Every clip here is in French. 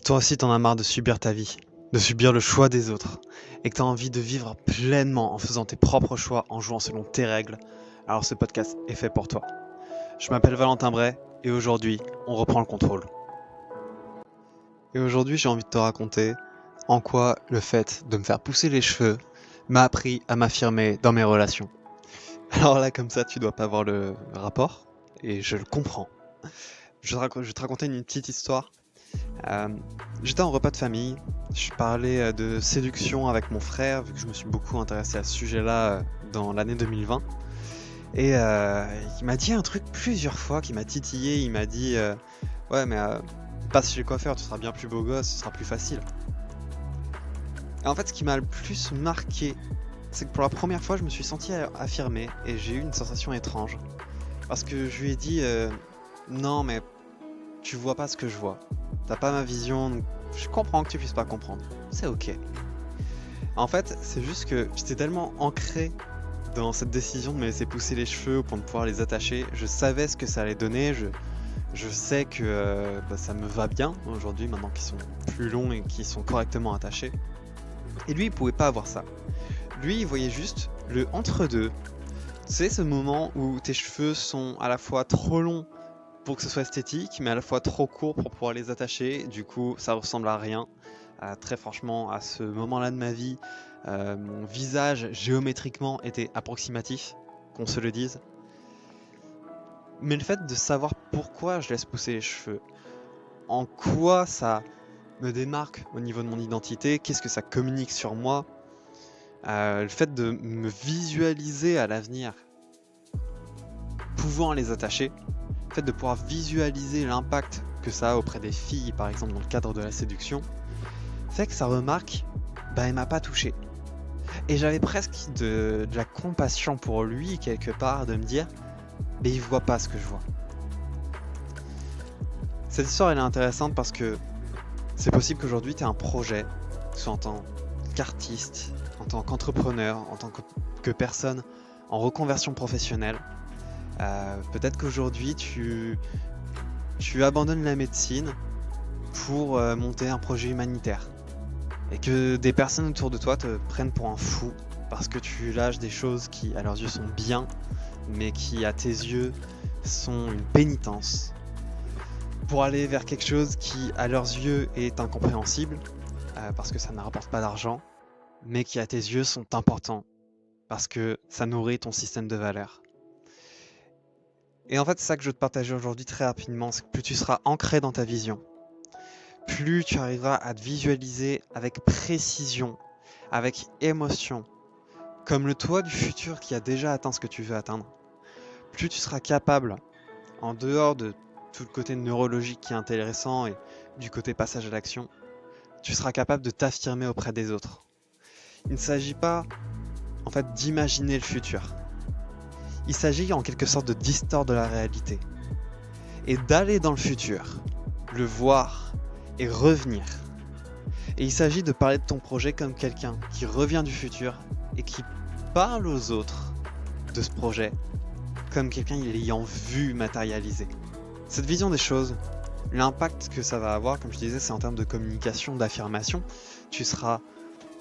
Toi aussi t'en as marre de subir ta vie, de subir le choix des autres, et que t'as envie de vivre pleinement en faisant tes propres choix, en jouant selon tes règles, alors ce podcast est fait pour toi. Je m'appelle Valentin Bray, et aujourd'hui, on reprend le contrôle. Et aujourd'hui, j'ai envie de te raconter en quoi le fait de me faire pousser les cheveux m'a appris à m'affirmer dans mes relations. Alors là, comme ça, tu dois pas voir le rapport, et je le comprends. Je vais te raconter une petite histoire. J'étais en repas de famille, je parlais de séduction avec mon frère, vu que je me suis beaucoup intéressé à ce sujet-là dans l'année 2020. Et il m'a dit un truc plusieurs fois qui m'a titillé, il m'a dit ouais mais passe chez le coiffeur, tu seras bien plus beau gosse, ce sera plus facile. Et en fait ce qui m'a le plus marqué, c'est que pour la première fois je me suis senti affirmé et j'ai eu une sensation étrange. Parce que je lui ai dit non mais tu vois pas ce que je vois. T'as pas ma vision, donc je comprends que tu puisses pas comprendre. C'est ok. En fait, c'est juste que j'étais tellement ancré dans cette décision de me laisser pousser les cheveux pour ne pouvoir les attacher. Je savais ce que ça allait donner. Je sais que ça me va bien aujourd'hui, maintenant qu'ils sont plus longs et qu'ils sont correctement attachés. Et lui, il pouvait pas avoir ça. Lui, il voyait juste le entre-deux. Tu sais, ce moment où tes cheveux sont à la fois trop longs pour que ce soit esthétique, mais à la fois trop court pour pouvoir les attacher. Du coup, ça ressemble à rien. Très franchement, à ce moment-là de ma vie, mon visage géométriquement était approximatif, qu'on se le dise. Mais le fait de savoir pourquoi je laisse pousser les cheveux, en quoi ça me démarque au niveau de mon identité, qu'est-ce que ça communique sur moi, le fait de me visualiser à l'avenir pouvant les attacher, le fait de pouvoir visualiser l'impact que ça a auprès des filles, par exemple dans le cadre de la séduction, fait que sa remarque, elle m'a pas touché. Et j'avais presque de la compassion pour lui, quelque part, de me dire, mais il voit pas ce que je vois. Cette histoire, elle est intéressante parce que c'est possible qu'aujourd'hui, tu aies un projet, soit en tant qu'artiste, en tant qu'entrepreneur, en tant que personne en reconversion professionnelle. Peut-être qu'aujourd'hui, tu abandonnes la médecine pour monter un projet humanitaire. Et que des personnes autour de toi te prennent pour un fou parce que tu lâches des choses qui à leurs yeux sont bien, mais qui à tes yeux sont une pénitence, pour aller vers quelque chose qui à leurs yeux est incompréhensible parce que ça ne rapporte pas d'argent, mais qui à tes yeux sont importants parce que ça nourrit ton système de valeurs. Et en fait, c'est ça que je veux te partager aujourd'hui très rapidement, c'est que plus tu seras ancré dans ta vision, plus tu arriveras à te visualiser avec précision, avec émotion, comme le toi du futur qui a déjà atteint ce que tu veux atteindre. Plus tu seras capable, en dehors de tout le côté neurologique qui est intéressant et du côté passage à l'action, tu seras capable de t'affirmer auprès des autres. Il ne s'agit pas, en fait, d'imaginer le futur. Il s'agit en quelque sorte de distordre la réalité et d'aller dans le futur, le voir et revenir. Et il s'agit de parler de ton projet comme quelqu'un qui revient du futur et qui parle aux autres de ce projet comme quelqu'un l'ayant vu matérialiser. Cette vision des choses, l'impact que ça va avoir, comme je disais, c'est en termes de communication, d'affirmation. Tu seras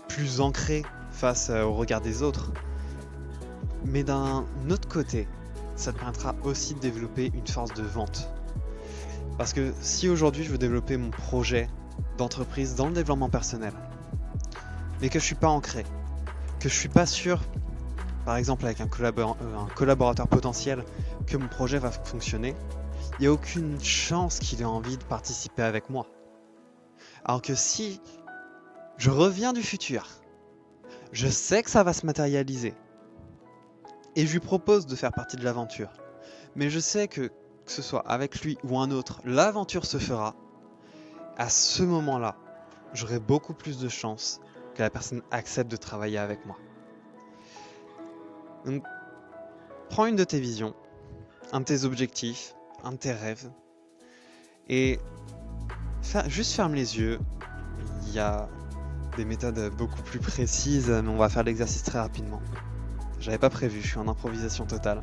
plus ancré face au regard des autres. Mais d'un autre côté, ça te permettra aussi de développer une force de vente. Parce que si aujourd'hui je veux développer mon projet d'entreprise dans le développement personnel, mais que je suis pas ancré, que je suis pas sûr, par exemple avec un collaborateur potentiel, que mon projet va fonctionner, il n'y a aucune chance qu'il ait envie de participer avec moi. Alors que si je reviens du futur, je sais que ça va se matérialiser, et je lui propose de faire partie de l'aventure, mais je sais que ce soit avec lui ou un autre, l'aventure se fera. À ce moment-là, j'aurai beaucoup plus de chances que la personne accepte de travailler avec moi. Donc, prends une de tes visions, un de tes objectifs, un de tes rêves, et juste ferme les yeux. Il y a des méthodes beaucoup plus précises, mais on va faire l'exercice très rapidement. J'avais pas prévu, je suis en improvisation totale.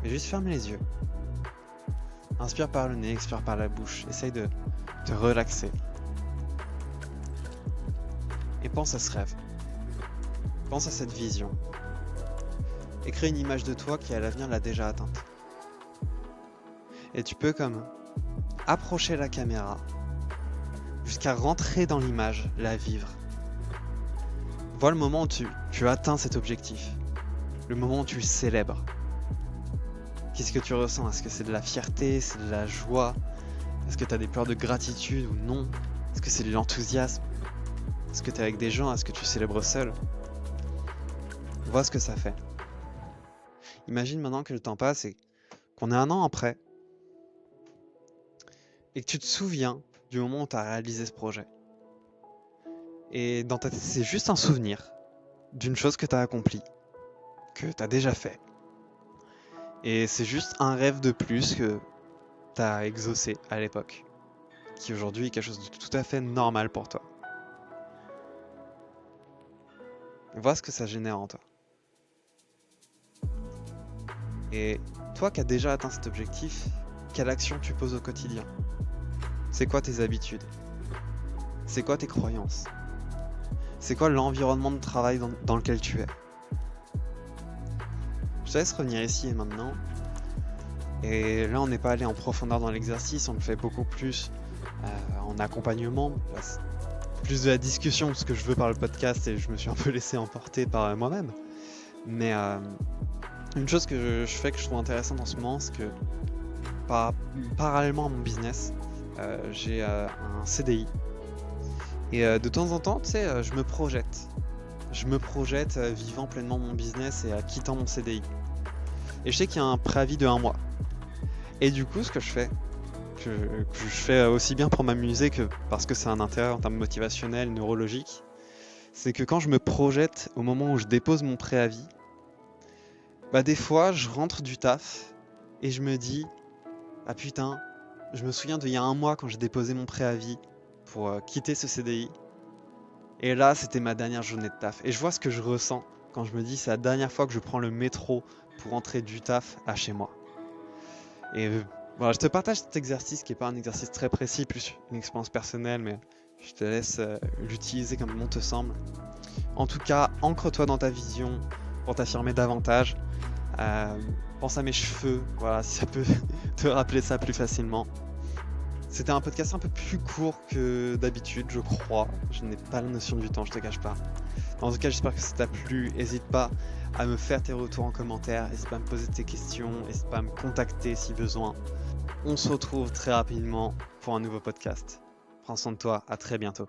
Mais juste ferme les yeux. Inspire par le nez, expire par la bouche. Essaye de te relaxer. et pense à ce rêve. Pense à cette vision. Et crée une image de toi qui à l'avenir l'a déjà atteinte. Et tu peux comme approcher la caméra jusqu'à rentrer dans l'image, la vivre. Vois le moment où tu atteins cet objectif. Le moment où tu le célèbres. Qu'est-ce que tu ressens? Est-ce que c'est de la fierté? C'est de la joie? Est-ce que tu as des pleurs de gratitude ou non? Est-ce que c'est de l'enthousiasme? Est-ce que tu es avec des gens? Est-ce que tu célèbres seul? Vois ce que ça fait. Imagine maintenant que le temps passe et qu'on est un an après et que tu te souviens du moment où tu as réalisé ce projet. Et dans ta tête, c'est juste un souvenir d'une chose que tu as accomplie, que tu as déjà fait. Et c'est juste un rêve de plus que tu as exaucé à l'époque, qui aujourd'hui est quelque chose de tout à fait normal pour toi. Vois ce que ça génère en toi. Et toi qui as déjà atteint cet objectif, quelle action tu poses au quotidien? C'est quoi tes habitudes? C'est quoi tes croyances? C'est quoi l'environnement de travail dans lequel tu es? Je te laisse revenir ici et maintenant. Et là, on n'est pas allé en profondeur dans l'exercice, on le fait beaucoup plus en accompagnement. Là, c'est plus de la discussion, ce que je veux par le podcast, et je me suis un peu laissé emporter par moi-même. Mais une chose que je fais que je trouve intéressante en ce moment, c'est que parallèlement à mon business, j'ai un CDI. Et de temps en temps, tu sais, je me projette. Je me projette vivant pleinement mon business et quittant mon CDI. Et je sais qu'il y a un préavis de 1 mois. Et du coup, ce que je fais, que je fais aussi bien pour m'amuser que parce que c'est un intérêt en termes motivationnels, neurologiques, c'est que quand je me projette au moment où je dépose mon préavis, bah des fois, je rentre du taf et je me dis « Ah putain, je me souviens d'il y a 1 mois quand j'ai déposé mon préavis pour quitter ce CDI. Et là, c'était ma dernière journée de taf. » Et je vois ce que je ressens quand je me dis « C'est la dernière fois que je prends le métro pour rentrer du taf à chez moi. » Et voilà, je te partage cet exercice qui n'est pas un exercice très précis, plus une expérience personnelle, mais je te laisse l'utiliser comme bon te semble. En tout cas, ancre-toi dans ta vision pour t'affirmer davantage. Pense à mes cheveux, voilà, si ça peut te rappeler ça plus facilement. C'était un podcast un peu plus court que d'habitude, je crois. Je n'ai pas la notion du temps, je te cache pas. En tout cas, j'espère que ça t'a plu. N'hésite pas à me faire tes retours en commentaire. N'hésite pas à me poser tes questions. N'hésite pas à me contacter si besoin. On se retrouve très rapidement pour un nouveau podcast. Prends soin de toi. À très bientôt.